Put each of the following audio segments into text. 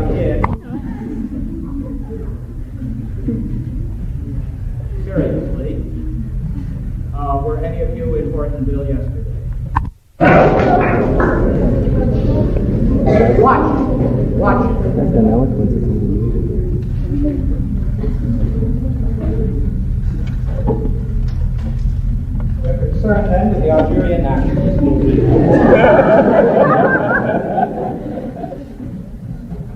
begin. Seriously, were any of you in Hortonville yesterday? Watch. That's an eloquence. We're concerned then with the Algerian nationalist movement.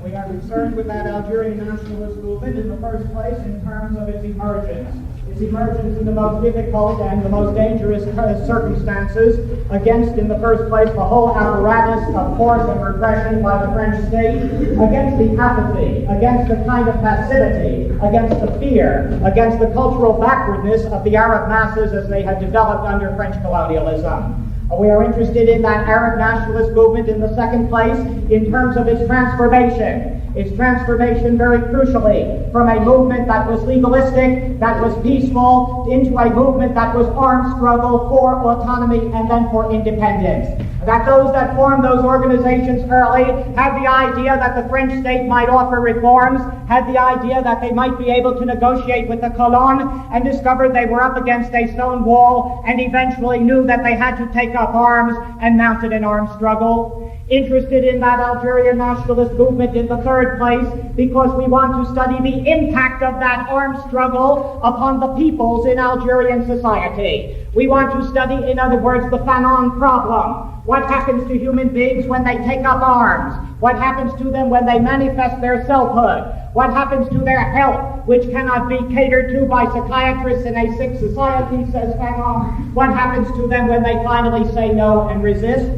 We are concerned with that Algerian nationalist movement in the first place in terms of its emergence. Its emergence in the most difficult and the most dangerous circumstances against, in the first place, the whole apparatus of force and repression by the French state, against the apathy, against the kind of passivity, against the fear, against the cultural backwardness of the Arab masses as they had developed under French colonialism. We are interested in that Arab nationalist movement in the second place in terms of its transformation. Its transformation very crucially from a movement that was legalistic, that was peaceful, into a movement that was armed struggle for autonomy and then for independence. That those that formed those organizations early had the idea that the French state might offer reforms, had the idea that they might be able to negotiate with the colon, and discovered they were up against a stone wall, and eventually knew that they had to take up arms and mounted an armed struggle. Interested in that Algerian nationalist movement in the third place because we want to study the impact of that armed struggle upon the peoples in Algerian society. We want to study, in other words, the Fanon problem. What happens to human beings when they take up arms? What happens to them when they manifest their selfhood? What happens to their health, which cannot be catered to by psychiatrists in a sick society, says Fanon? What happens to them when they finally say no and resist?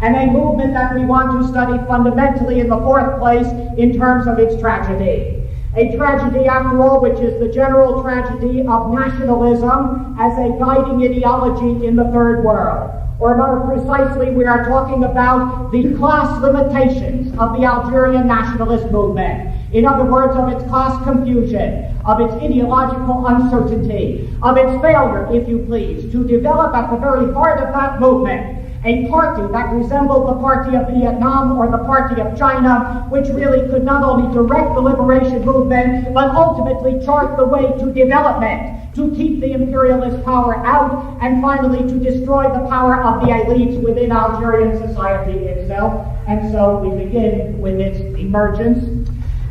And a movement that we want to study fundamentally in the fourth place in terms of its tragedy. A tragedy, after all, which is the general tragedy of nationalism as a guiding ideology in the third world. Or more precisely, we are talking about the class limitations of the Algerian nationalist movement. In other words, of its class confusion, of its ideological uncertainty, of its failure, if you please, to develop at the very heart of that movement a party that resembled the party of Vietnam or the party of China, which really could not only direct the liberation movement, but ultimately chart the way to development, to keep the imperialist power out, and finally to destroy the power of the elites within Algerian society itself. And so we begin with its emergence.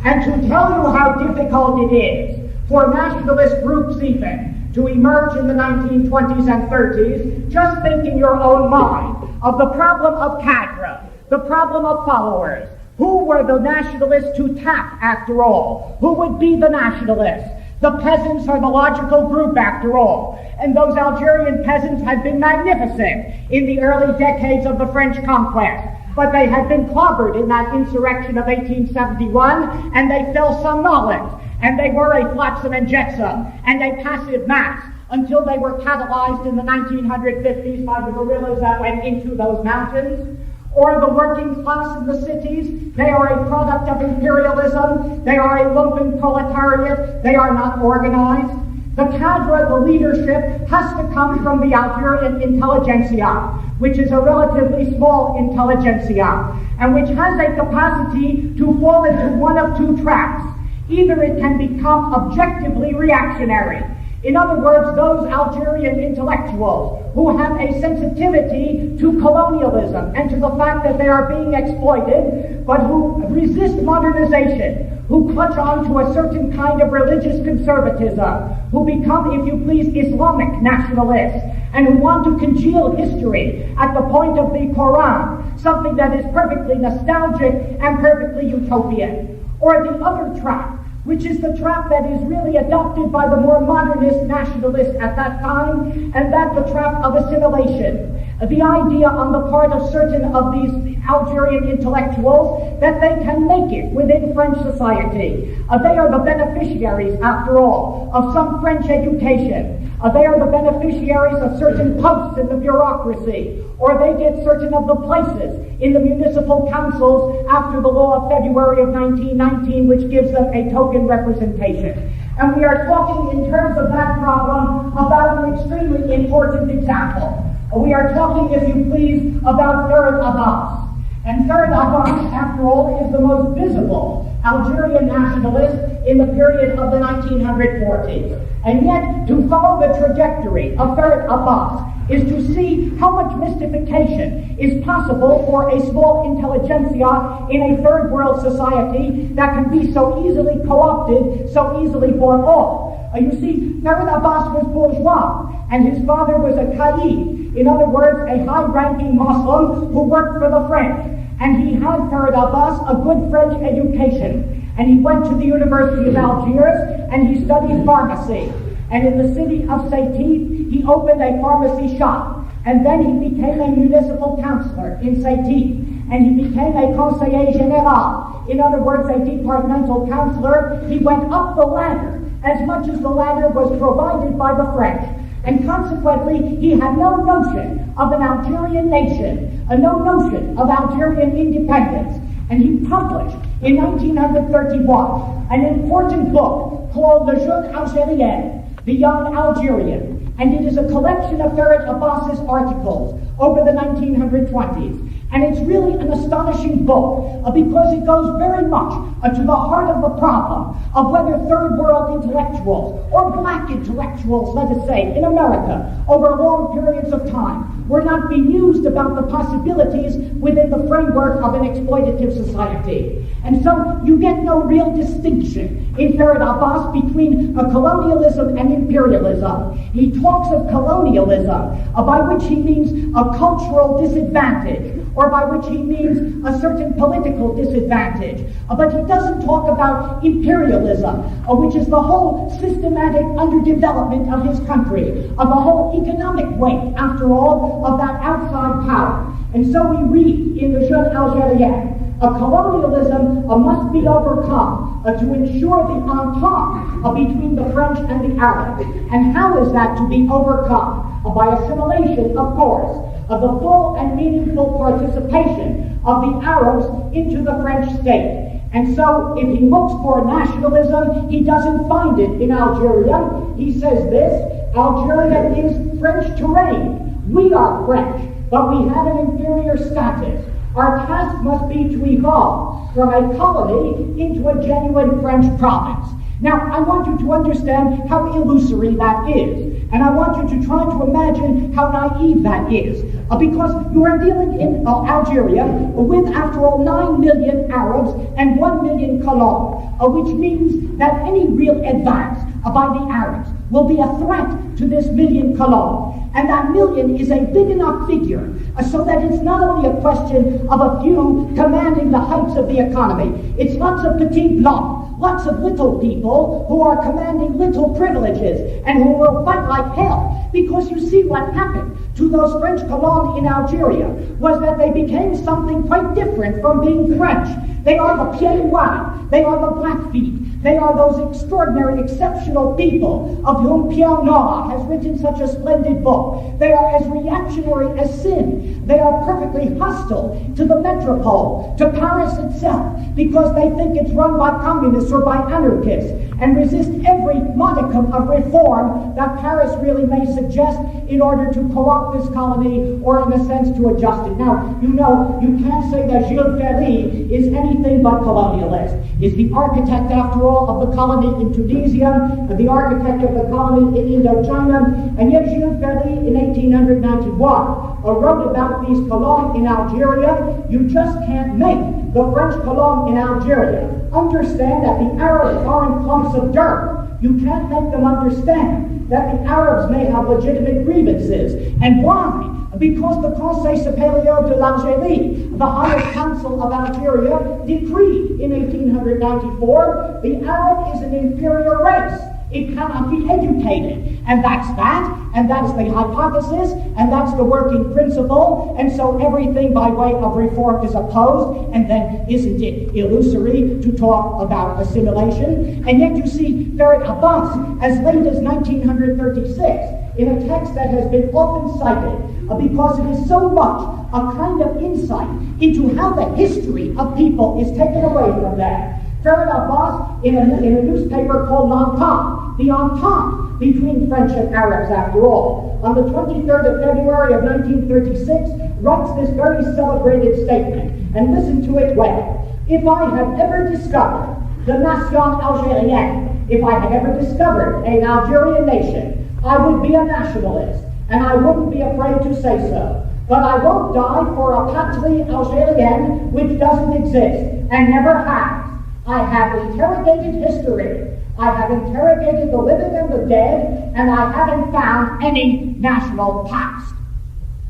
And to tell you how difficult it is for nationalist groups even to emerge in the 1920s and 30s, just think in your own mind of the problem of cadre, the problem of followers. Who were the nationalists to tap, after all? Who would be the nationalists? The peasants are the logical group, after all. And those Algerian peasants had been magnificent in the early decades of the French conquest. But they had been clobbered in that insurrection of 1871, and they fell somnolent. And they were a flotsam and jetsam, and a passive mass, until they were catalyzed in the 1950s by the guerrillas that went into those mountains. Or the working class in the cities, they are a product of imperialism, they are a lumpen proletariat, they are not organized. The cadre, the leadership, has to come from the Algerian intelligentsia, which is a relatively small intelligentsia, and which has a capacity to fall into one of two traps. Either it can become objectively reactionary. In other words, those Algerian intellectuals who have a sensitivity to colonialism and to the fact that they are being exploited, but who resist modernization, who clutch on to a certain kind of religious conservatism, who become, if you please, Islamic nationalists, and who want to congeal history at the point of the Quran, something that is perfectly nostalgic and perfectly utopian. Or the other trap, which is the trap that is really adopted by the more modernist nationalists at that time, and that the trap of assimilation. The idea on the part of certain of these Algerian intellectuals that they can make it within French society. They are the beneficiaries, after all, of some French education. They are the beneficiaries of certain posts in the bureaucracy, or they get certain of the places in the municipal councils after the law of February of 1919, which gives them a token representation. And we are talking in terms of that problem about an extremely important example. We are talking, if you please, about Third Abbas. And Third Abbas, after all, is the most visible Algerian nationalist in the period of the 1940s. And yet, to follow the trajectory of Farhat Abbas is to see how much mystification is possible for a small intelligentsia in a third world society that can be so easily co-opted, so easily bought off. You see, Farhat Abbas was bourgeois, and his father was a Qaid, in other words, a high-ranking Muslim who worked for the French. And he had, Farhat Abbas, a good French education. And he went to the University of Algiers, and he studied pharmacy. And in the city of Sétif, he opened a pharmacy shop. And then he became a municipal councillor in Sétif. And he became a conseiller général. In other words, a departmental councillor. He went up the ladder as much as the ladder was provided by the French. And consequently, he had no notion of an Algerian nation, no notion of Algerian independence. And he published in 1931 an important book called Le Jeune Algérien, The Young Algerian. And it is a collection of Farhat Abbas's articles over the 1920s. And it's really an astonishing book because it goes very much to the heart of the problem of whether third world intellectuals or black intellectuals, let us say, in America over long periods of time were not bemused about the possibilities within the framework of an exploitative society. And so you get no real distinction in Farhat Abbas between colonialism and imperialism. He talks of colonialism, by which he means a cultural disadvantage, or by which he means a certain political disadvantage. But he doesn't talk about imperialism, which is the whole systematic underdevelopment of his country, of the whole economic weight, after all, of that outside power. And so we read in the Jeune Algérien, colonialism must be overcome to ensure the entente between the French and the Arabs. And how is that to be overcome? By assimilation, of course, of the full and meaningful participation of the Arabs into the French state. And so, if he looks for nationalism, he doesn't find it in Algeria. He says this: Algeria is French terrain. We are French, but we have an inferior status. Our task must be to evolve from a colony into a genuine French province. Now, I want you to understand how illusory that is. And I want you to try to imagine how naive that is. Because you are dealing in Algeria with, after all, 9 million Arabs and 1 million colons, which means that any real advance by the Arabs will be a threat to this million colons. And that million is a big enough figure so that it's not only a question of a few commanding the heights of the economy. It's lots of petits blancs, lots of little people who are commanding little privileges and who will fight like hell. Because you see what happened to those French colons in Algeria was that they became something quite different from being French. They are the pieds noirs, they are the Blackfeet, they are those extraordinary, exceptional people of whom Pierre Nora has written such a splendid book. They are as reactionary as sin. They are perfectly hostile to the metropole, to Paris itself, because they think it's run by communists or by anarchists, and resist every modicum of reform that Paris really may suggest in order to co-opt this colony or, in a sense, to adjust it. Now, you know, you can't say that Jules Ferry is anything but colonialist. Is the architect, after all, of the colony in Tunisia, the architect of the colony in Indochina, and yet Jules Ferry in 1891 wrote about these colons in Algeria. You just can't make the French colons in Algeria understand that the Arabs aren't clumps of dirt. You can't make them understand that the Arabs may have legitimate grievances. And why? Because the Conseil Supérieur de l'Algérie, the highest council of Algeria, decreed in 1894 the Arab is an inferior race. It cannot be educated. And that's that, and that's the hypothesis, and that's the working principle, and so everything by way of reform is opposed, and then isn't it illusory to talk about assimilation? And yet you see Farhat Abbas, as late as 1936, in a text that has been often cited, because it is so much a kind of insight into how the history of people is taken away from them. Farhat Abbas, in a newspaper called L'Entente, the Entente between French and Arabs, after all, on the 23rd of February of 1936, writes this very celebrated statement, and listen to it well. If I had ever discovered the nation Algerienne, if I had ever discovered an Algerian nation, I would be a nationalist, and I wouldn't be afraid to say so. But I won't die for a patrie Algerienne which doesn't exist, and never has. I have interrogated history. I have interrogated the living and the dead, and I haven't found any national past.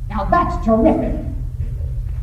Now that's terrific,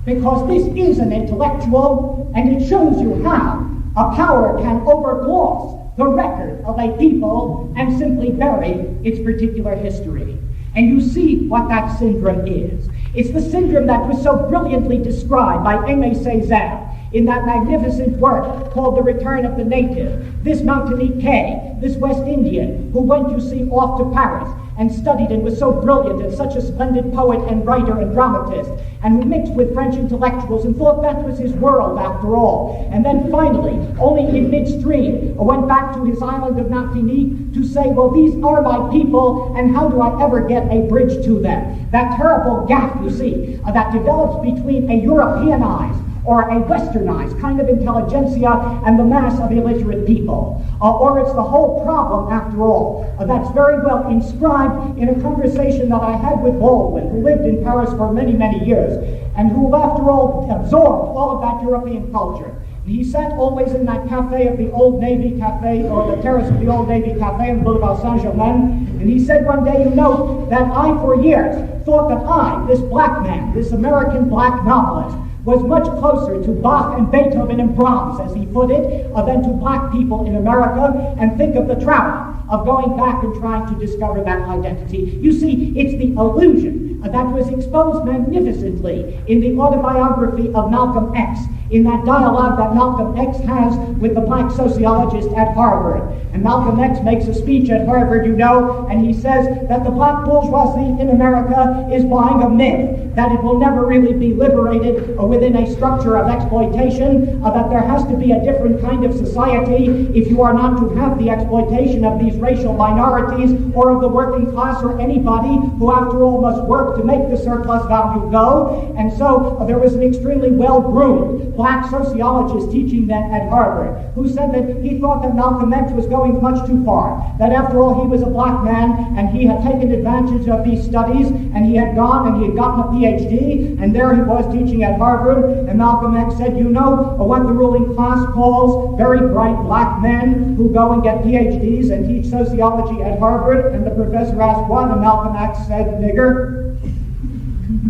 because this is an intellectual, and it shows you how a power can overgloss the record of a people and simply bury its particular history. And you see what that syndrome is. It's the syndrome that was so brilliantly described by Aimé Césaire in that magnificent work called The Return of the Native. This Martiniquais, this West Indian, who went, you see, off to Paris and studied and was so brilliant and such a splendid poet and writer and dramatist, and who mixed with French intellectuals and thought that was his world after all. And then finally, only in midstream, went back to his island of Martinique to say, well, these are my people, and how do I ever get a bridge to them? That terrible gap, you see, that develops between a Europeanized or a westernized kind of intelligentsia and the mass of illiterate people. Or it's the whole problem, after all. That's very well inscribed in a conversation that I had with Baldwin, who lived in Paris for many, many years, and who, after all, absorbed all of that European culture. And he sat always in that cafe of the Old Navy Cafe, or the terrace of the Old Navy Cafe in Boulevard Saint-Germain, and he said one day, you know, that I, for years, thought that I, this black man, this American black novelist, was much closer to Bach and Beethoven and Brahms, as he put it, than to black people in America, and think of the trauma of going back and trying to discover that identity. You see, it's the illusion that was exposed magnificently in the autobiography of Malcolm X, in that dialogue that Malcolm X has with the black sociologist at Harvard. And Malcolm X makes a speech at Harvard, you know, and he says that the black bourgeoisie in America is buying a myth, that it will never really be liberated within a structure of exploitation, that there has to be a different kind of society if you are not to have the exploitation of these racial minorities or of the working class or anybody who, after all, must work to make the surplus value go. And so there was an extremely well-groomed black sociologist teaching then at Harvard, who said that he thought that Malcolm X was going much too far, that after all he was a black man and he had taken advantage of these studies and he had gone and he had gotten a PhD, and there he was teaching at Harvard, and Malcolm X said, you know what the ruling class calls very bright black men who go and get PhDs and teach sociology at Harvard? And the professor asked what, and Malcolm X said, nigger.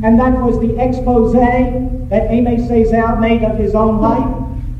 And that was the expose that Aimé Césaire made of his own life,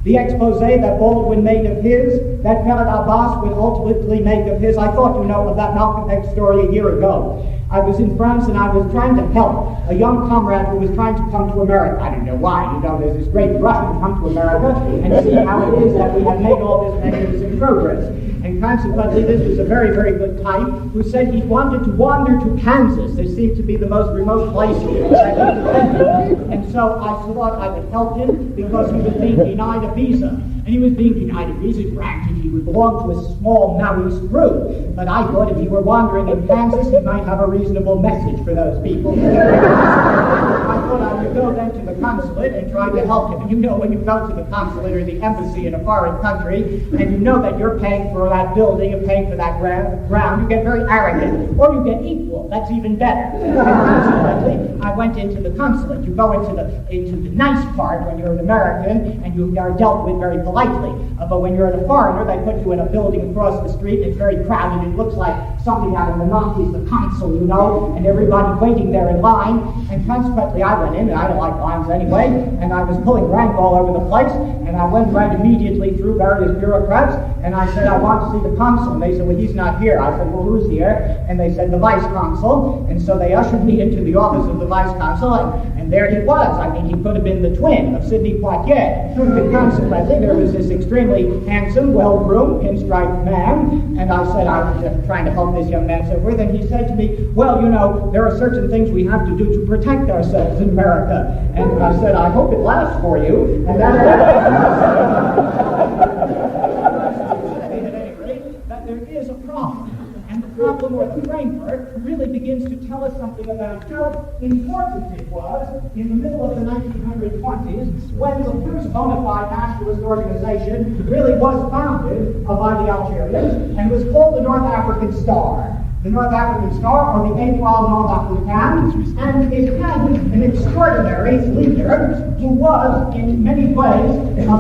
the expose that Baldwin made of his, that Fouad Abbas would ultimately make of his. I thought, you know, of that Malcolm X story a year ago. I was in France and I was trying to help a young comrade who was trying to come to America. I didn't know why. You know, there's this great rush to come to America and see how it is that we have made all this magnificent progress. And consequently, this was a very, very good type who said he wanted to wander to Kansas. There seemed to be the most remote place that he could. And so I thought I would help him because he was being denied a visa. And he was being denied a visa, granted he would belong to a small Maoist group. But I thought if he were wandering in Kansas, he might have a reasonable message for those people. I thought I would go then to the consulate and try to help him. And you know, when you go to the consulate or the embassy in a foreign country, and you know that you're paying for that building and paying for that ground, you get very arrogant, or you get equal. That's even better. And consequently, I went into the consulate. You go into the nice part when you're an American, and you are dealt with very politely. But when you're a foreigner, they put you in a building across the street, and it's very crowded. It looks like something out of the Nazis, the consul, you know, and everybody waiting there in line. And consequently, I went in, and I don't like lines anyway, and I was pulling rank all over the place, and I went right immediately through various bureaucrats, and I said, I want to see the consul. And they said, well, he's not here. I said, well, who's here? And they said, the vice consul. And so they ushered me into the office of the vice consul, and there he was. I mean, he could have been the twin of Sidney Poitier. And consequently, there was this extremely handsome, well-groomed, pinstriped man, and I said, I was just trying to help this young man so forth, and he said to me, well, you know, there are certain things we have to do to protect ourselves in America. And I said, I hope it lasts for you. And that at any rate, that there is a problem. And the problem more framework really begins to tell us something about how important it was in the middle of the 1920s when the first bona fide nationalist organization really was founded by the Algerians and was called the North African Star. The North African Star, or the Étoile Nord-Africaine, and it had an extraordinary leader who was, in many ways,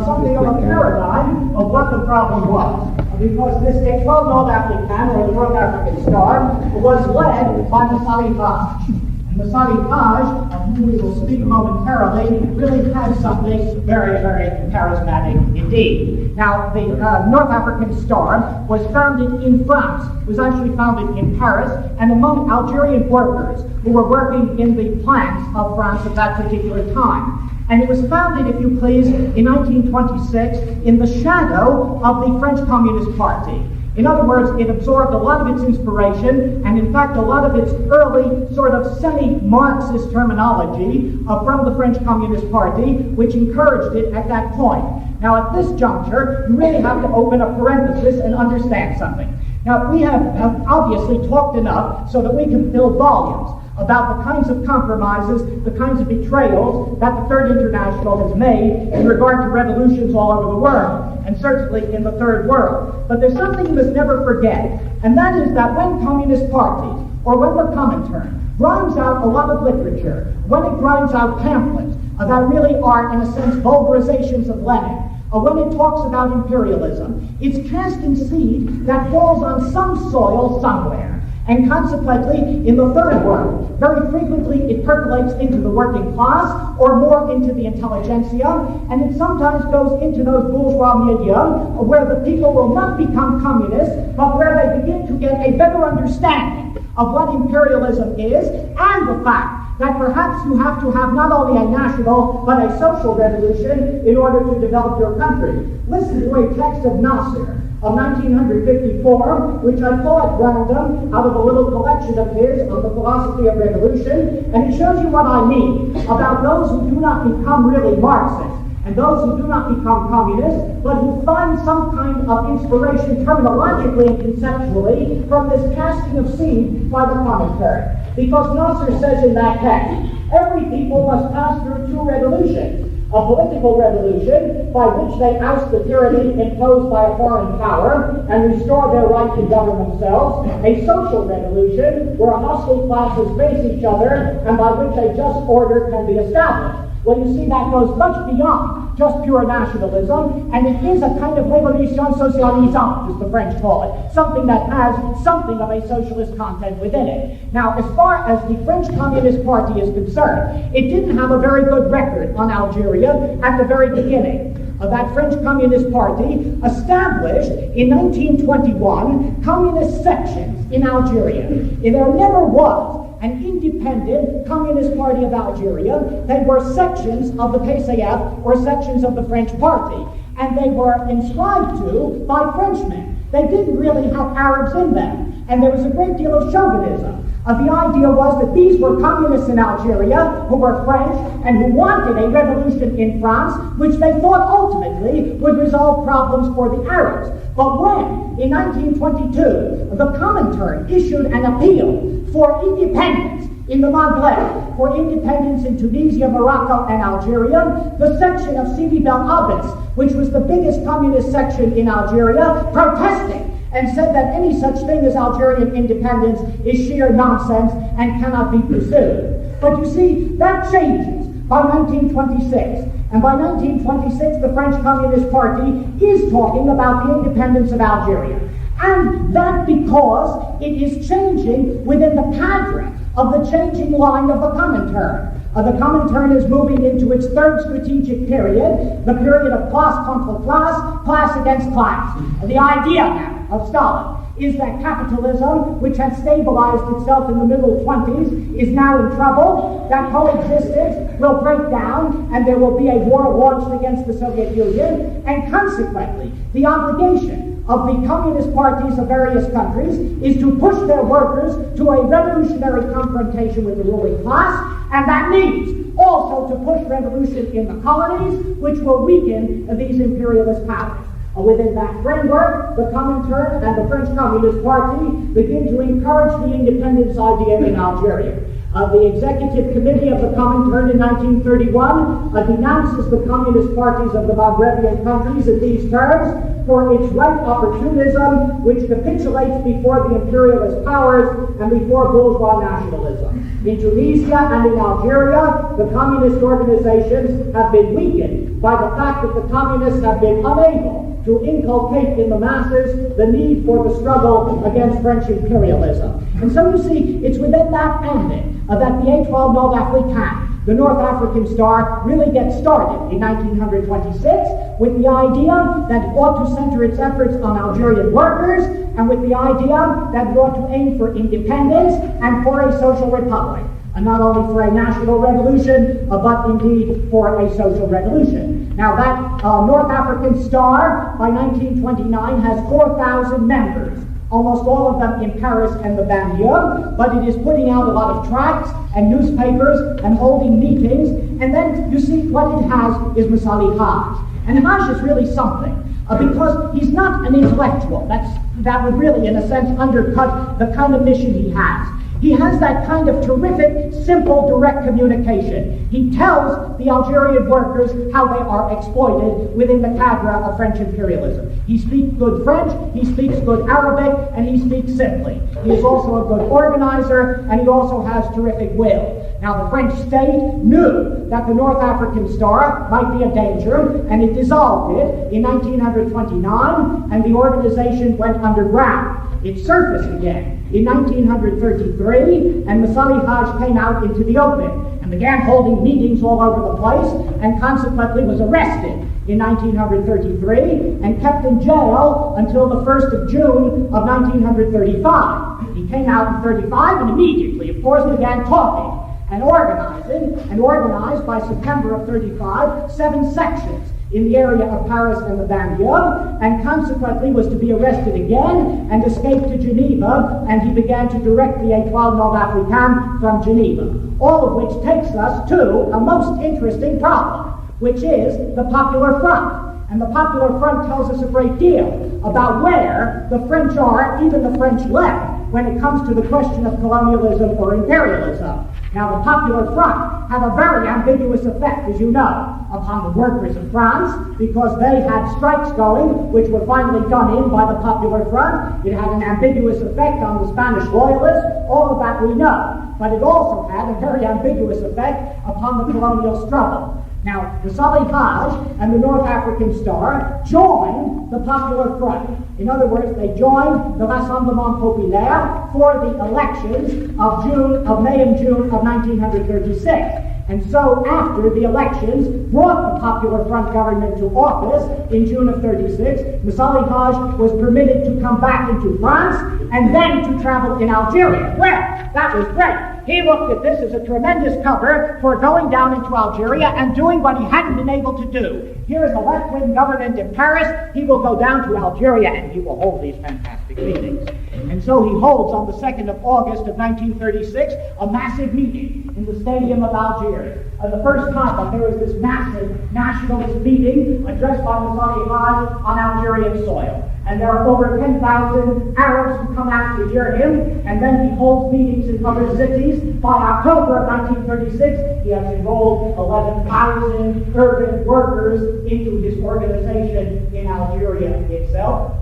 something of a paradigm of what the problem was. Because this Étoile Nord-Africaine, or the North African Star, was led by the Salifage. And the Salifage, of whom we will speak momentarily, really had something very, very charismatic indeed. Now, the North African Star was founded in France. It was actually founded in Paris, and among Algerian workers who were working in the plants of France at that particular time. And it was founded, if you please, in 1926 in the shadow of the French Communist Party. In other words, it absorbed a lot of its inspiration, and in fact a lot of its early sort of semi-Marxist terminology from the French Communist Party, which encouraged it at that point. Now at this juncture, you really have to open a parenthesis and understand something. Now we have obviously talked enough so that we can fill volumes about the kinds of compromises, the kinds of betrayals that the Third International has made in regard to revolutions all over the world, and certainly in the Third World. But there's something you must never forget, and that is that when communist parties, or when the Comintern, grinds out a lot of literature, when it grinds out pamphlets that really are, in a sense, vulgarizations of Lenin, when it talks about imperialism, it's casting seed that falls on some soil somewhere. And consequently, in the Third World, very frequently it percolates into the working class or more into the intelligentsia, and it sometimes goes into those bourgeois milieux where the people will not become communists, but where they begin to get a better understanding of what imperialism is and the fact that perhaps you have to have not only a national but a social revolution in order to develop your country. Listen to a text of Nasser of 1954, which I pull at random out of a little collection of his on the philosophy of revolution, and it shows you what I mean about those who do not become really Marxists and those who do not become communists, but who find some kind of inspiration terminologically and conceptually from this casting of seed by the Comintern. Because Nasser says in that text, every people must pass through two revolutions. A political revolution by which they oust the tyranny imposed by a foreign power and restore their right to govern themselves. A social revolution where hostile classes face each other and by which a just order can be established. Well, you see, that goes much beyond just pure nationalism, and it is a kind of révolution socialisante, as the French call it, something that has something of a socialist content within it. Now, as far as the French Communist Party is concerned, it didn't have a very good record on Algeria at the very beginning. That French Communist Party established in 1921 communist sections in Algeria. There never was an independent Communist Party of Algeria. They were sections of the PCF or sections of the French Party, and they were inscribed to by Frenchmen. They didn't really have Arabs in them, and there was a great deal of chauvinism. The idea was that these were communists in Algeria who were French and who wanted a revolution in France, which they thought ultimately would resolve problems for the Arabs. But when, in 1922, the Comintern issued an appeal for independence in the Maghreb, for independence in Tunisia, Morocco, and Algeria, the section of Sidi Bel Abbes, which was the biggest communist section in Algeria, protested and said that any such thing as Algerian independence is sheer nonsense and cannot be pursued. But you see, that changes by 1926. And by 1926, the French Communist Party is talking about the independence of Algeria. And that because it is changing within the cadre of the changing line of the Comintern. The Comintern is moving into its third strategic period, the period of classe contre classe, class against class. The idea now of Stalin is that capitalism, which had stabilized itself in the middle 20s, is now in trouble, that coexistence will break down, and there will be a war launched against the Soviet Union, and consequently, the obligation of the communist parties of various countries is to push their workers to a revolutionary confrontation with the ruling class, and that means also to push revolution in the colonies, which will weaken these imperialist powers. Within that framework, the Comintern and the French Communist Party begin to encourage the independence idea in Algeria. The Executive Committee of the Comintern in 1931 denounces the communist parties of the Maghrebian countries in these terms for its right opportunism, which capitulates before the imperialist powers and before bourgeois nationalism. In Tunisia and in Algeria, the communist organizations have been weakened by the fact that the communists have been unable to inculcate in the masses the need for the struggle against French imperialism. And so you see, it's within that ambit that the Étoile Nord Africaine, the North African Star, really gets started in 1926 with the idea that it ought to center its efforts on Algerian workers and with the idea that it ought to aim for independence and for a social republic. And not only for a national revolution, but indeed for a social revolution. Now that North African Star, by 1929, has 4,000 members, almost all of them in Paris and the banlieue, but it is putting out a lot of tracts and newspapers and holding meetings, and then you see what it has is Moussali Haj. And Haj is really something, because he's not an intellectual. That would really, in a sense, undercut the kind of mission he has. He has that kind of terrific, simple, direct communication. He tells the Algerian workers how they are exploited within the cadre of French imperialism. He speaks good French, he speaks good Arabic, and he speaks simply. He is also a good organizer, and he also has terrific will. Now, the French state knew that the North African Star might be a danger, and it dissolved it in 1929, and the organization went underground. It surfaced again in 1933, and Moussali Haj came out into the open and began holding meetings all over the place, and consequently was arrested in 1933 and kept in jail until the 1st of June of 1935. He came out in 35 and immediately, of course, began talking and organizing, and organized by September of 35 7 sections in the area of Paris and the banlieue, and consequently was to be arrested again and escape to Geneva, and he began to direct the Étoile Nord Africaine from Geneva. All of which takes us to a most interesting problem, which is the Popular Front. And the Popular Front tells us a great deal about where the French are, even the French left, when it comes to the question of colonialism or imperialism. Now, the Popular Front had a very ambiguous effect, as you know, upon the workers of France, because they had strikes going, which were finally done in by the Popular Front. It had an ambiguous effect on the Spanish loyalists. All of that we know. But it also had a very ambiguous effect upon the colonial struggle. Now, Moussali Haj and the North African Star joined the Popular Front. In other words, they joined the Rassemblement Populaire for the elections of May and June of 1936. And so, after the elections brought the Popular Front government to office in June of 36, Moussali Haj was permitted to come back into France and then to travel in Algeria. Well, that was great. He looked at this as a tremendous cover for going down into Algeria and doing what he hadn't been able to do. Here is a left-wing government in Paris. He will go down to Algeria and he will hold these fantastic meetings. And so he holds on the 2nd of August of 1936 a massive meeting in the stadium of Algiers. The first time that there was this massive nationalist meeting addressed by Moussali Haj on Algerian soil. And there are over 10,000 Arabs who come out to hear him, and then he holds meetings in other cities. By October of 1936, he has enrolled 11,000 urban workers into his organization in Algeria itself.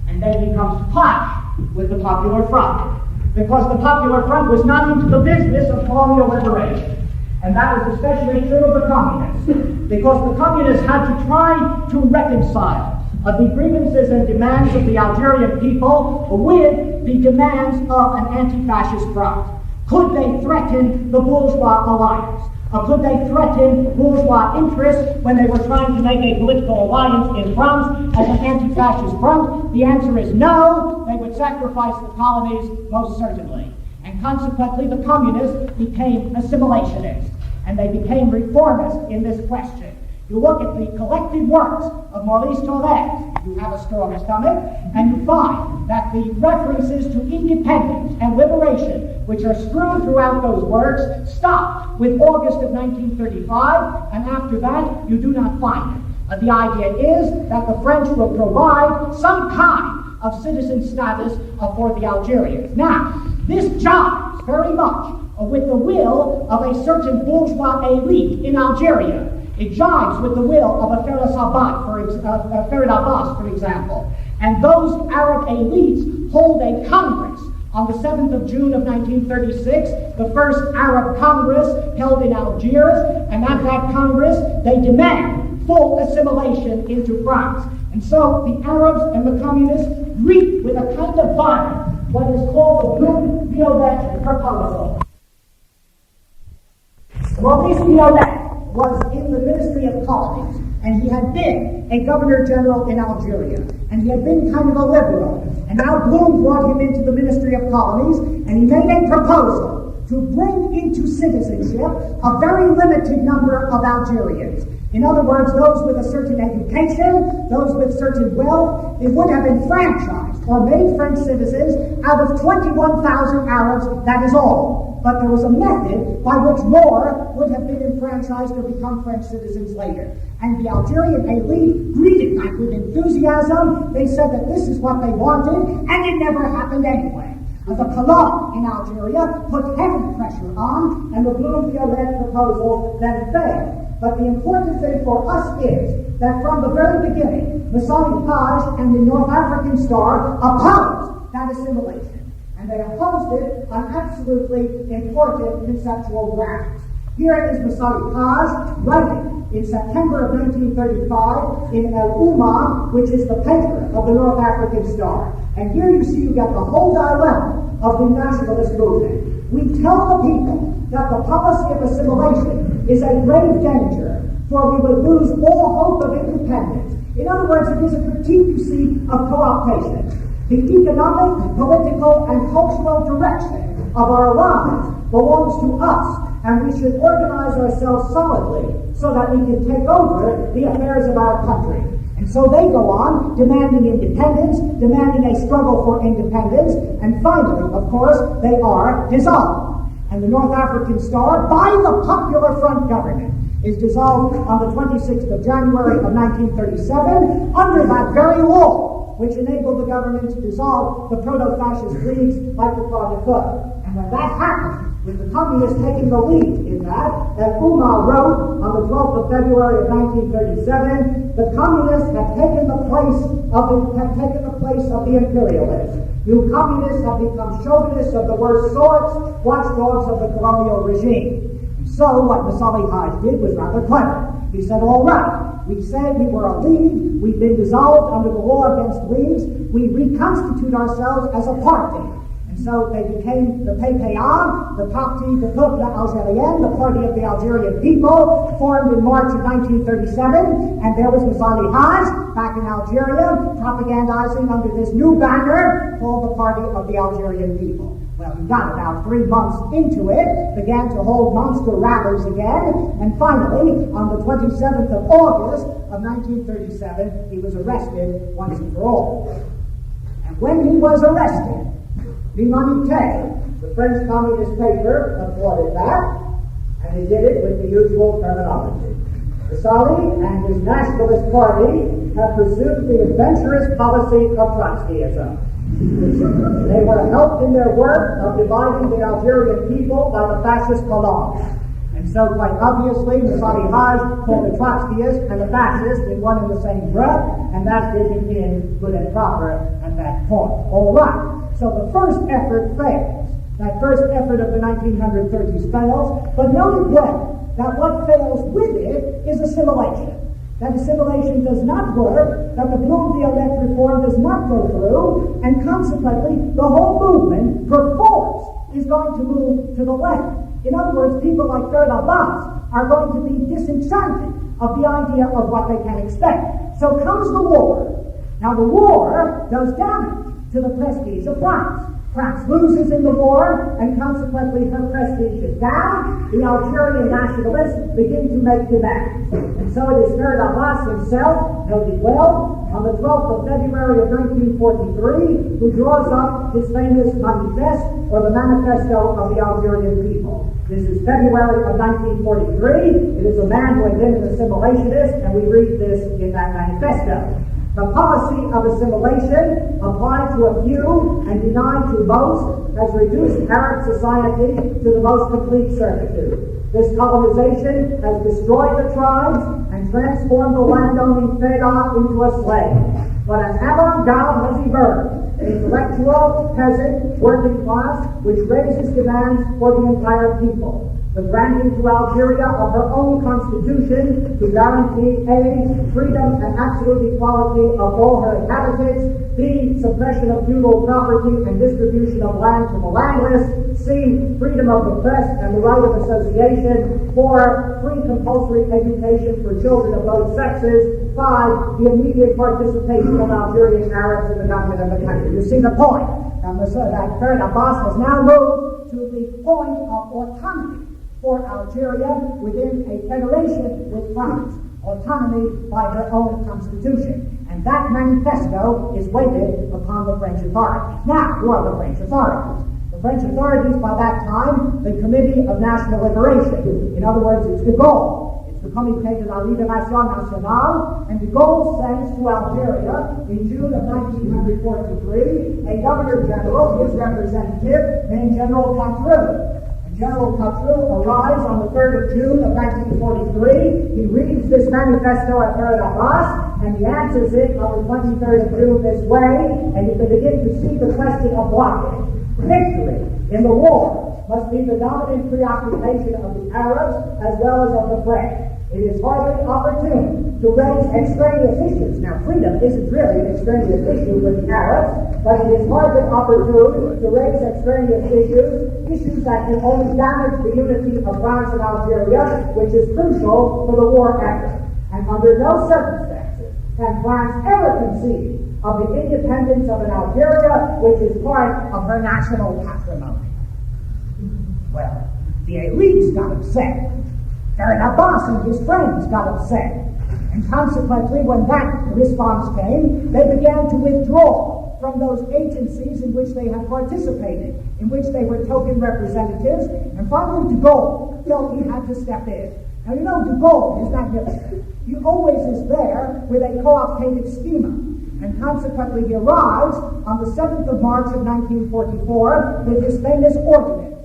And then he comes to clash with the Popular Front, because the Popular Front was not into the business of colonial liberation. And that was especially true of the communists, because the communists had to try to reconcile the grievances and demands of the Algerian people with the demands of an anti-fascist front. Could they threaten the bourgeois alliance? Could they threaten bourgeois interests when they were trying to make a political alliance in France as an anti-fascist front? The answer is no. They would sacrifice the colonies, most certainly. And consequently, the communists became assimilationists, and they became reformists in this question. You look at the collected works of Maurice Thorez, you have a strong stomach, and you find that the references to independence and liberation, which are strewn throughout those works, stop with August of 1935, and after that, you do not find it. The idea is that the French will provide some kind of citizen status for the Algerians. Now, this jives very much with the will of a certain bourgeois elite in Algeria. It jives with the will of a Farid Abbas, for example. And those Arab elites hold a Congress on the 7th of June of 1936, the first Arab Congress held in Algiers, and at that Congress they demand full assimilation into France. And so the Arabs and the communists greet with a kind of violence what is called the Blum-Violet proposal. Maurice Violet was in the Ministry of Colonies, and he had been a governor-general in Algeria, and he had been kind of a liberal. And now Blum brought him into the Ministry of Colonies, and he made a proposal to bring into citizenship a very limited number of Algerians. In other words, those with a certain education, those with certain wealth, they would have been franchised or made French citizens out of 21,000 Arabs, that is all. But there was a method by which more would have been enfranchised or become French citizens later. And the Algerian elite greeted that with enthusiasm. They said that this is what they wanted, and it never happened anyway. The Colon in Algeria put heavy pressure on, and the Blum-Violet proposal then failed. But the important thing for us is that from the very beginning, Messali Page and the North African Star opposed that assimilation. And they opposed it on absolutely important conceptual grounds. Here is Messali Page writing in September of 1935 in El Umma, which is the paper of the North African Star. And here you see you get the whole dilemma of the nationalist movement. We tell the people that the policy of assimilation is a grave danger, for we would lose all hope of independence. In other words, it is a critique, you see, of co-optation. The economic, political, and cultural direction of our lives belongs to us, and we should organize ourselves solidly so that we can take over the affairs of our country. And so they go on, demanding independence, demanding a struggle for independence, and finally, of course, they are dissolved. And the North African Star, by the Popular Front government, is dissolved on the 26th of January of 1937 under that very law which enabled the government to dissolve the proto-fascist leagues like the Front Foot. And when that happened, with the communists taking the lead in that, as Umar wrote on the 12th of February of 1937, the communists have taken the place of the imperialists. You communists have become chauvinists of the worst sorts, watchdogs of the colonial regime. And so what Messali Page did was rather clever. He said, all right, we said we were a league, we've been dissolved under the law against leagues, we reconstitute ourselves as a party. And so they became the PPA, the Parti du Peuple Algérien, the Party of the Algerian People, formed in March of 1937, and there was Messali Page back in Algeria, propagandizing under this new banner called the Party of the Algerian People. Well, he got about 3 months into it, began to hold monster rallies again, and finally, on the 27th of August of 1937, he was arrested once and for all. And when he was arrested, L'Humanité, the French communist paper, applauded that, and he did it with the usual terminology. Messali and his nationalist party have pursued the adventurous policy of Trotskyism. They were helped in their work of dividing the Algerian people by the fascist colons. And so, quite obviously, Messali Page called the Trotskyists and the fascists in one and the same breath, and that did him in good and proper at that point. All right. So the first effort fails. That first effort of the 1930s fails, but note again that what fails with it is assimilation. That assimilation does not work, that the Blum-Violet reform does not go through, and consequently the whole movement, perforce, is going to move to the left. In other words, people like Farid Abbas are going to be disenchanted of the idea of what they can expect. So comes the war. Now the war does damage to the prestige of France. France loses in the war, and consequently her prestige is down. The Algerian nationalists begin to make demands. And so it is Farid Abbas himself, noted well, on the 12th of February of 1943, who draws up his famous manifeste, or the Manifesto of the Algerian People. This is February of 1943. It is a man who had been an assimilationist, and we read this in that manifesto. The policy of assimilation, applied to a few and denied to most, has reduced Arab society to the most complete servitude. This colonization has destroyed the tribes and transformed the landowning Fela into a slave. But an avant-garde has emerged, an intellectual, peasant, working class, which raises demands for the entire people. The granting to Algeria of her own constitution to guarantee A, freedom and absolute equality of all her inhabitants, B, suppression of feudal property and distribution of land to the landless, C, freedom of the press and the right of association, 4, free compulsory education for children of both sexes, 5, the immediate participation of Algerian Arabs in the government of the country. You see the point. And that Farid Abbas has now moved to the point of autonomy for Algeria within a federation with France, autonomy by her own constitution. And that manifesto is weighted upon the French authorities. Now, who are the French authorities? The French authorities, by that time, the Committee of National Liberation. In other words, it's de Gaulle. It's the Comité de la Libération Nationale, and de Gaulle sends to Algeria in June of 1943 a Governor-General, his representative, named General Cont'd. General Cont'd arrives on the 3rd of June of 1943. He reads this manifesto at Farid Abbas, and he answers it on the 23rd of June this way, and you can begin to see the question of blockade. Victory in the war must be the dominant preoccupation of the Arabs as well as of the French. It is hardly opportune to raise extraneous issues. Now, freedom isn't really an extraneous issue with the Arabs, but it is hardly opportune to raise extraneous issues that can only damage the unity of France and Algeria, which is crucial for the war effort. And under no circumstances can France ever concede of the independence of an Algeria which is part of her national patrimony. Well, the elites got upset. Farid Abbas and his friends got upset. And consequently, when that response came, they began to withdraw from those agencies in which they had participated, in which they were token representatives, and finally de Gaulle felt he had to step in. Now, you know, de Gaulle is magnificent. He always is there with a co-optative schema, and consequently he arrives on the 7th of March of 1944 with his famous ordinance.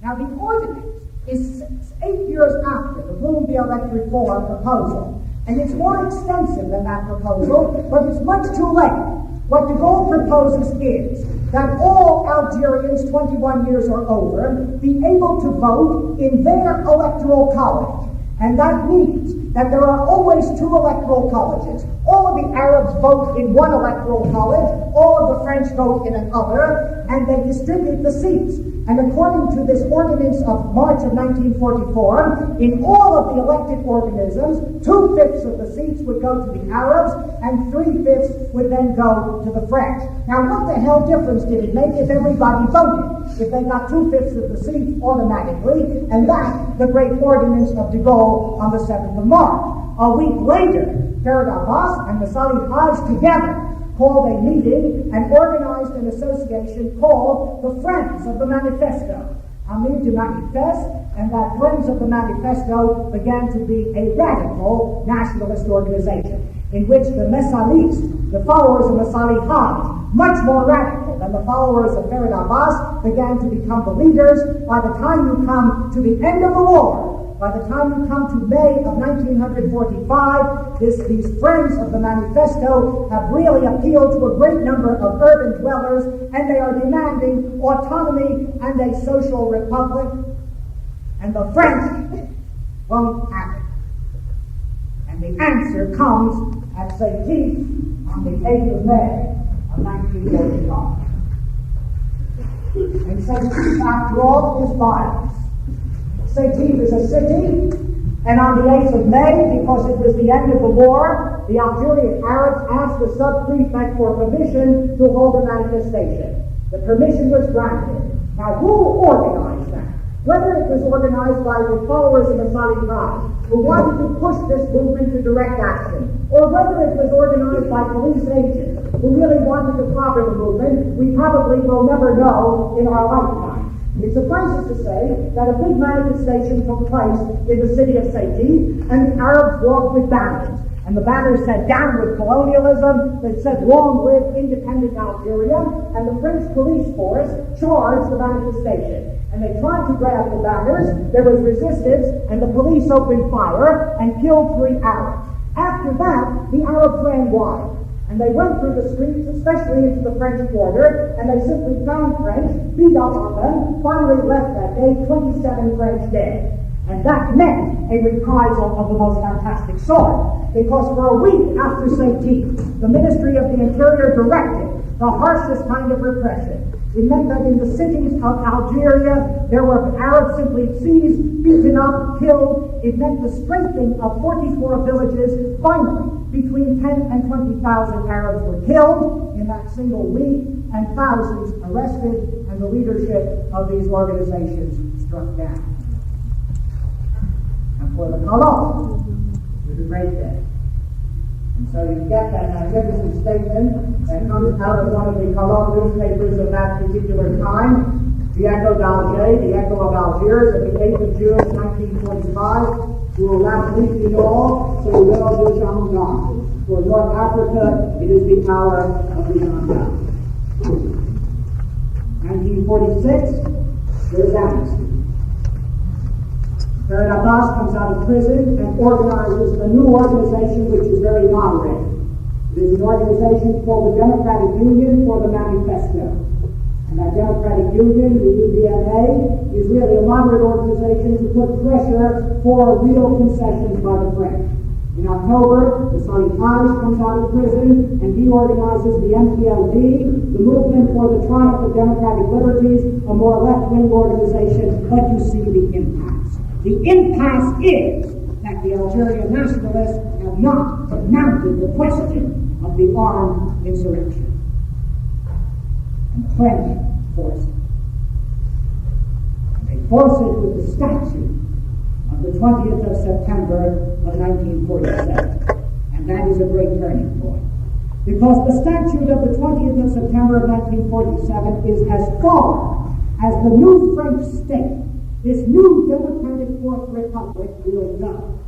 Now, the ordinance is 8 years after the Bloom-Violette reform proposal, and it's more extensive than that proposal, but it's much too late. What de Gaulle proposes is that all Algerians 21 years or over be able to vote in their electoral college. And that means that there are always 2 electoral colleges. All of the Arabs vote in one electoral college, all of the French vote in another, and they distribute the seats. And according to this ordinance of March of 1944, in all of the elected organisms, 2/5 of the seats would go to the Arabs, and 3/5 would then go to the French. Now, what the hell difference did it make if everybody voted? If they got 2/5 of the seats automatically, and that's the great ordinance of de Gaulle on the 7th of March. A week later, Farid Abbas and Masali Haj together called a meeting and organized an association called the Friends of the Manifesto, Amis du Manifeste, and that Friends of the Manifesto began to be a radical nationalist organization in which the Messalis, the followers of Masali Haj, much more radical than the followers of Farid Abbas, began to become the leaders. By the time you come to the end of the war, by the time you come to May of 1945, these Friends of the Manifesto have really appealed to a great number of urban dwellers, and they are demanding autonomy and a social republic, and the French won't have it. And the answer comes at Sétif on the 8th of May of 1945. And Sétif, after all, is violence. Sétif is a city, and on the 8th of May, because it was the end of the war, the Algerian Arabs asked the sub-prefect for permission to hold a manifestation. The permission was granted. Now, who organized that? Whether it was organized by the followers of Masali Haj, who wanted to push this movement to direct action, or whether it was organized by police agents who really wanted to clobber the movement, we probably will never know in our lifetime. It suffices to say that a big manifestation took place in the city of Sayti, and the Arabs walked with banners. And the banners said, "Down with colonialism," they said, "Long live independent Algeria," and the French police force charged the manifestation. And they tried to grab the banners, there was resistance, and the police opened fire and killed 3 Arabs. After that, the Arabs ran wild. And they went through the streets, especially into the French quarter, and they simply found French, beat up on them, finally left that day 27 French dead. And that meant a reprisal of the most fantastic sort. Because for a week after Sayti, the Ministry of the Interior directed the harshest kind of repression. It meant that in the cities of Algeria, there were Arabs simply seized, beaten up, killed. It meant the strafing of 44 villages. Finally, between 10 and 20,000 Arabs were killed in that single week, and thousands arrested, and the leadership of these organizations struck down. And for the colon, it was a great day. And so you get that magnificent statement that comes out of one of the colon newspapers of that particular time, the Echo d'Alger, the Echo of Algiers, of the 8th of June, 1945, pour l'Afrique du Nord, c'est l'heure du gendarme. For North Africa, it is the hour of the gendarme. 1946, there is amnesty. Farid Abbas comes out of prison and organizes a new organization which is very moderate. It is an organization called the Democratic Union for the Manifesto. And that Democratic Union, the UDMA, is really a moderate organization to put pressure for real concessions by the French. In October, the Sunny Times comes out of prison and he organizes the MPLD, the Movement for the Triumph of Democratic Liberties, a more left-wing organization, but you see the impasse. The impasse is that the Algerian nationalists have not mounted the question of the armed insurrection. And the French force it. And they force it with the statute of the 20th of September of 1947. And that is a great turning point. Because the statute of the 20th of September of 1947 is as far as the new French state, this new democratic Fourth Republic, will go.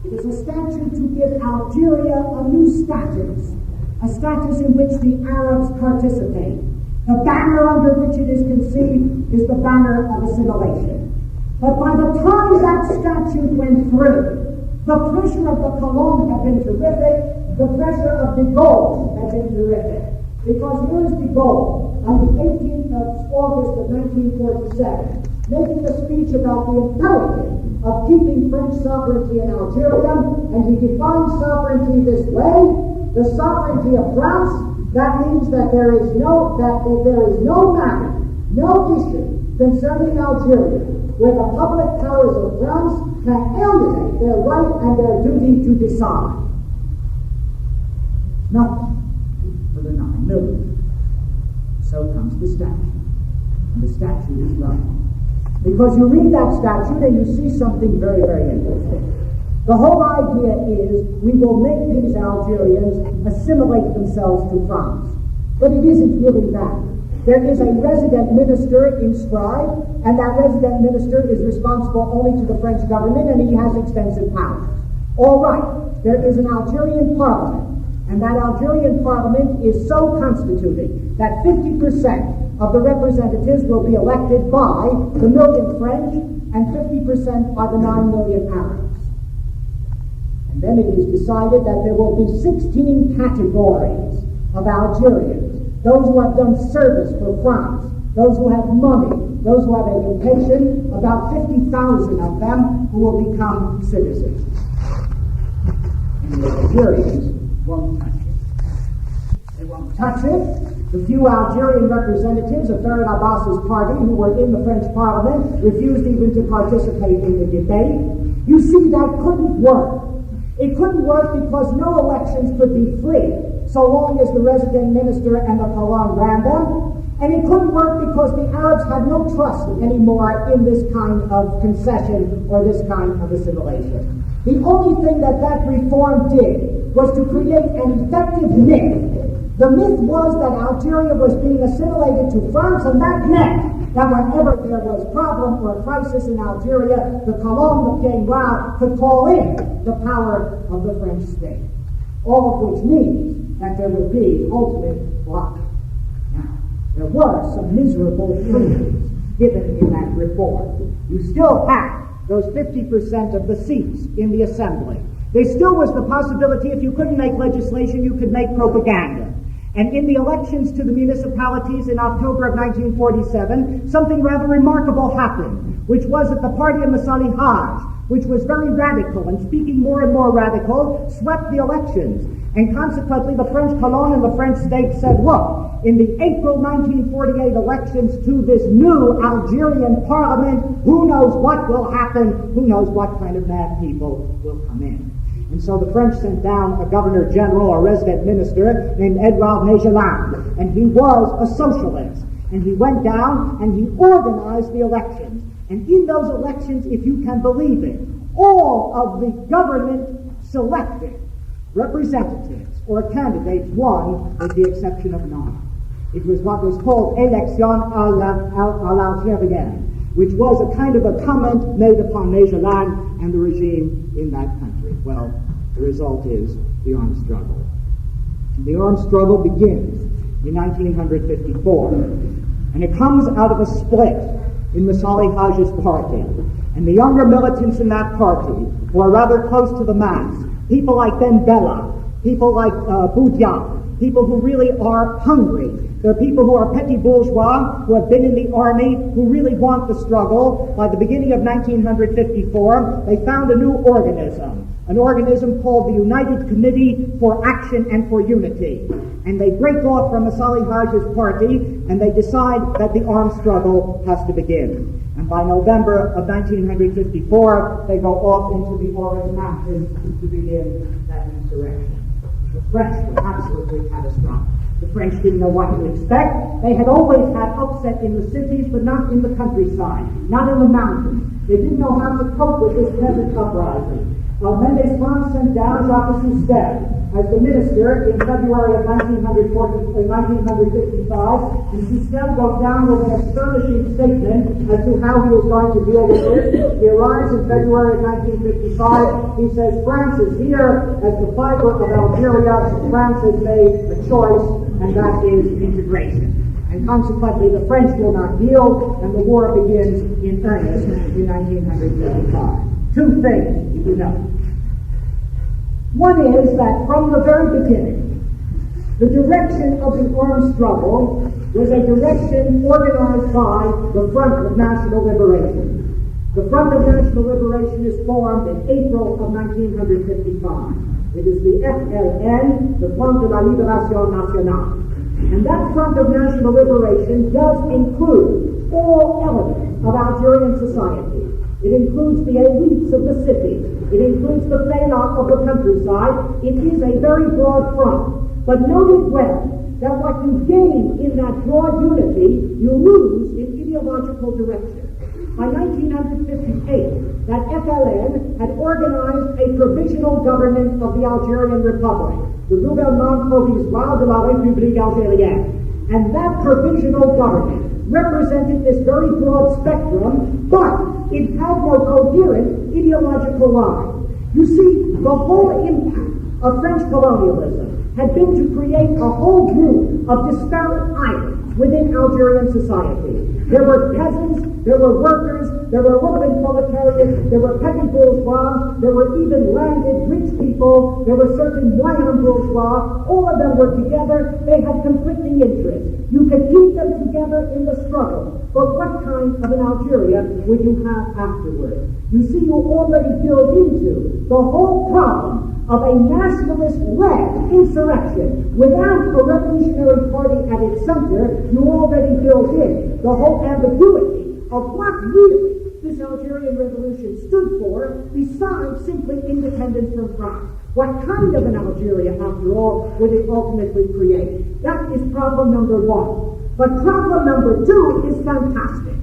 It is a statute to give Algeria a new status, a status in which the Arabs participate. The banner under which it is conceived is the banner of assimilation. But by the time that statute went through, the pressure of the colon had been terrific, the pressure of de Gaulle had been terrific. Because here is de Gaulle, on the 18th of August of 1947, making a speech about the imperative of keeping French sovereignty in Algeria, and he defines sovereignty this way: the sovereignty of France. That means that there is no matter, no issue concerning Algeria where the public powers of France can alienate their right and their duty to decide. Nothing for the 9 million. So comes the statute, and the statute is right. Because you read that statute and you see something very, very interesting. The whole idea is we will make these Algerians assimilate themselves to France. But it isn't really that. There is a resident minister inscribed, and that resident minister is responsible only to the French government, and he has extensive powers. All right, there is an Algerian parliament, and that Algerian parliament is so constituted that 50% of the representatives will be elected by the million French and 50% by the 9 million Arabs. And then it is decided that there will be 16 categories of Algerians. Those who have done service for France, those who have money, those who have education, about 50,000 of them who will become citizens. And the Algerians won't touch it. They won't touch it. The few Algerian representatives of Farid Abbas's party who were in the French parliament refused even to participate in the debate. You see, that couldn't work. It couldn't work because no elections could be free so long as the resident minister and the colon ran them. And it couldn't work because the Arabs had no trust anymore in this kind of concession or this kind of assimilation. The only thing that reform did was to create an effective myth. The myth was that Algeria was being assimilated to France, and that meant that whenever there was problem or crisis in Algeria, the Colonne de Pays Noirs could call in the power of the French state. All of which means that there would be ultimate block. Now, there were some miserable freedoms given in that reform. You still had those 50% of the seats in the assembly. There still was the possibility, if you couldn't make legislation, you could make propaganda. And in the elections to the municipalities in October of 1947, something rather remarkable happened, which was that the party of Massalihaj, which was very radical and speaking more and more radical, swept the elections. And consequently, the French colonne and the French state said, look, in the April 1948 elections to this new Algerian parliament, who knows what will happen, who knows what kind of mad people will come in. And so the French sent down a governor general or resident minister named Edouard Magellan, and he was a socialist. And he went down and he organized the elections. And in those elections, if you can believe it, all of the government selected representatives or candidates won, with the exception of none. It was what was called élection à l'Algérienne, which was a kind of a comment made upon Magellan and the regime in that country. Well, the result is the armed struggle. The armed struggle begins in 1954, and it comes out of a split in Massalihaj's party. And the younger militants in that party, who are rather close to the mass, people like Ben Bella, people like Boudian, people who really are hungry. There are people who are petty bourgeois, who have been in the army, who really want the struggle. By the beginning of 1954, they found a new organism, an organism called the United Committee for Action and for Unity. And they break off from Massalihaj's party, and they decide that the armed struggle has to begin. And by November of 1954, they go off into the Orange Mountains to begin that insurrection. The French were absolutely catastrophic. The French didn't know what to expect. They had always had upset in the cities, but not in the countryside, not in the mountains. They didn't know how to cope with this peasant uprising. Mendes France sent down Jacques Soustelle as the minister in February of 1955, and Soustelle goes down with an astonishing statement as to how he was going to deal with it. He arrives in February of 1955. He says, France is here as the fiber of Algeria. France has made a choice, and that is integration. And consequently, the French will not yield, and the war begins in earnest in 1955. Two things you know. One is that from the very beginning, the direction of the armed struggle was a direction organized by the Front of National Liberation. The Front of National Liberation is formed in April of 1955. It is the FLN, the Front de la Libération Nationale. And that Front of National Liberation does include all elements of Algerian society. It includes the elites of the city. It includes the fela of the countryside. It is a very broad front. But note it well that what you gain in that broad unity, you lose in ideological direction. By 1958, that FLN had organized a provisional government of the Algerian Republic, the Gouvernement Provisoire de la République Algérienne. And that provisional government represented this very broad spectrum, but it had no coherent ideological line. You see, the whole impact of French colonialism had been to create a whole group of disparate islands within Algerian society. There were peasants, there were workers, there were women proletariats, there were petty bourgeois, there were even landed rich people, there were certain moyen bourgeois. All of them were together. They had conflicting interests. You could keep them together in the struggle. But what kind of an Algeria would you have afterwards? You see, you already build into the whole problem of a nationalist-led insurrection without a revolutionary party at its center. You already build in the whole ambiguity of what really this Algerian revolution stood for, besides simply independence from France. What kind of an Algeria, after all, would it ultimately create? That is problem number one. But problem number two is fantastic.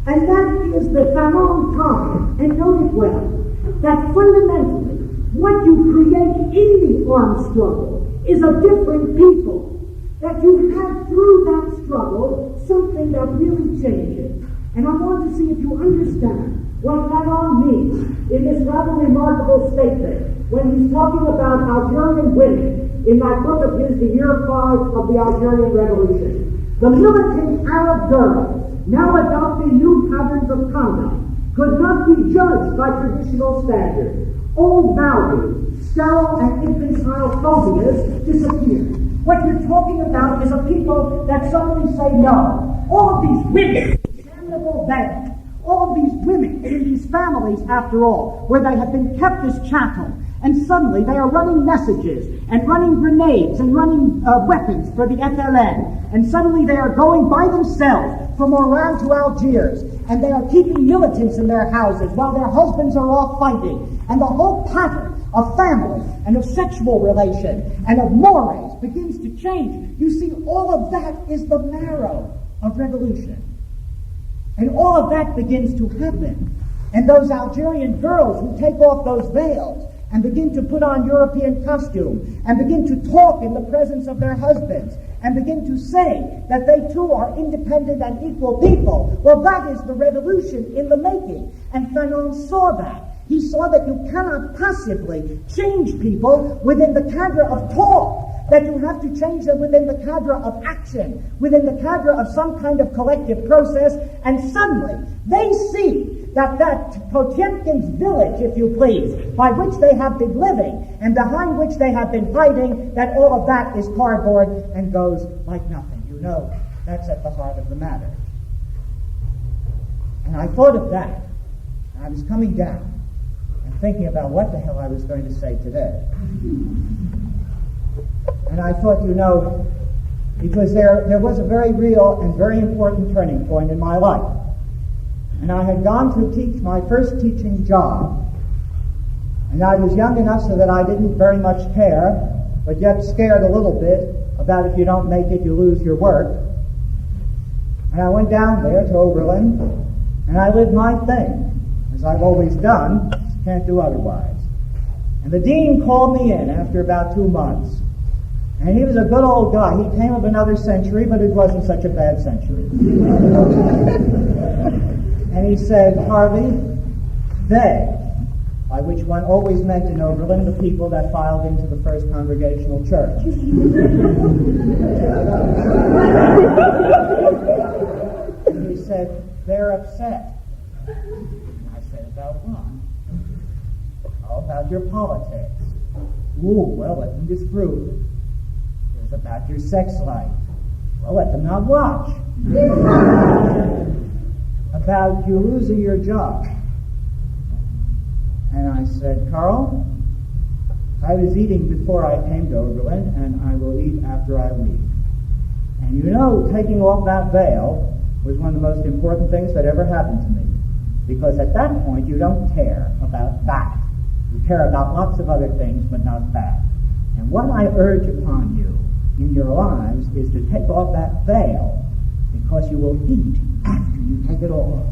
And that is the Fanon time. And note it well, that fundamentally, what you create in the armed struggle is a different people that you have through that struggle something that really changes. And I want to see if you understand what Fanon means in this rather remarkable statement when he's talking about Algerian women in that book of his, The Year 5 of the Algerian Revolution. The militant Arab girls, now adopting new patterns of conduct, could not be judged by traditional standards. Old values, sterile and infantile phobias disappear. What you're talking about is a people that suddenly say no. All of these women, damnable bad. All of these women in these families, after all, where they have been kept as chattel, and suddenly they are running messages and running grenades and running weapons for the FLN, and suddenly they are going by themselves from Oran to Algiers, and they are keeping militants in their houses while their husbands are off fighting, and the whole pattern of family and of sexual relation and of mores begins to change. You see, all of that is the marrow of revolution. And all of that begins to happen. And those Algerian girls who take off those veils and begin to put on European costume and begin to talk in the presence of their husbands and begin to say that they too are independent and equal people, well, that is the revolution in the making. And Fanon saw that. He saw that you cannot passively change people within the cadre of talk, that you have to change them within the cadre of action, within the cadre of some kind of collective process, and suddenly they see that Potemkin's village, if you please, by which they have been living and behind which they have been fighting, that all of that is cardboard and goes like nothing. You know, that's at the heart of the matter. And I thought of that, and I was coming down and thinking about what the hell I was going to say today. And I thought, you know, because there was a very real and very important turning point in my life. And I had gone to teach my first teaching job. And I was young enough so that I didn't very much care, but yet scared a little bit about if you don't make it, you lose your work. And I went down there to Oberlin, and I lived my thing, as I've always done, can't do otherwise. And the dean called me in after about 2 months. And he was a good old guy. He came of another century, but it wasn't such a bad century. And he said, Harvey, they, by which one always meant in Oberlin the people that filed into the First Congregational Church. And he said, they're upset. I said, about what? How about your politics? Ooh, well, let them disprove. It's about your sex life. Well, let them not watch. About you losing your job. And I said, Carl, I was eating before I came to Oberlin, and I will eat after I leave. And you know, taking off that veil was one of the most important things that ever happened to me. Because at that point, you don't care about that. You care about lots of other things, but not that. And what I urge upon you in your lives is to take off that veil, because you will eat after you take it off.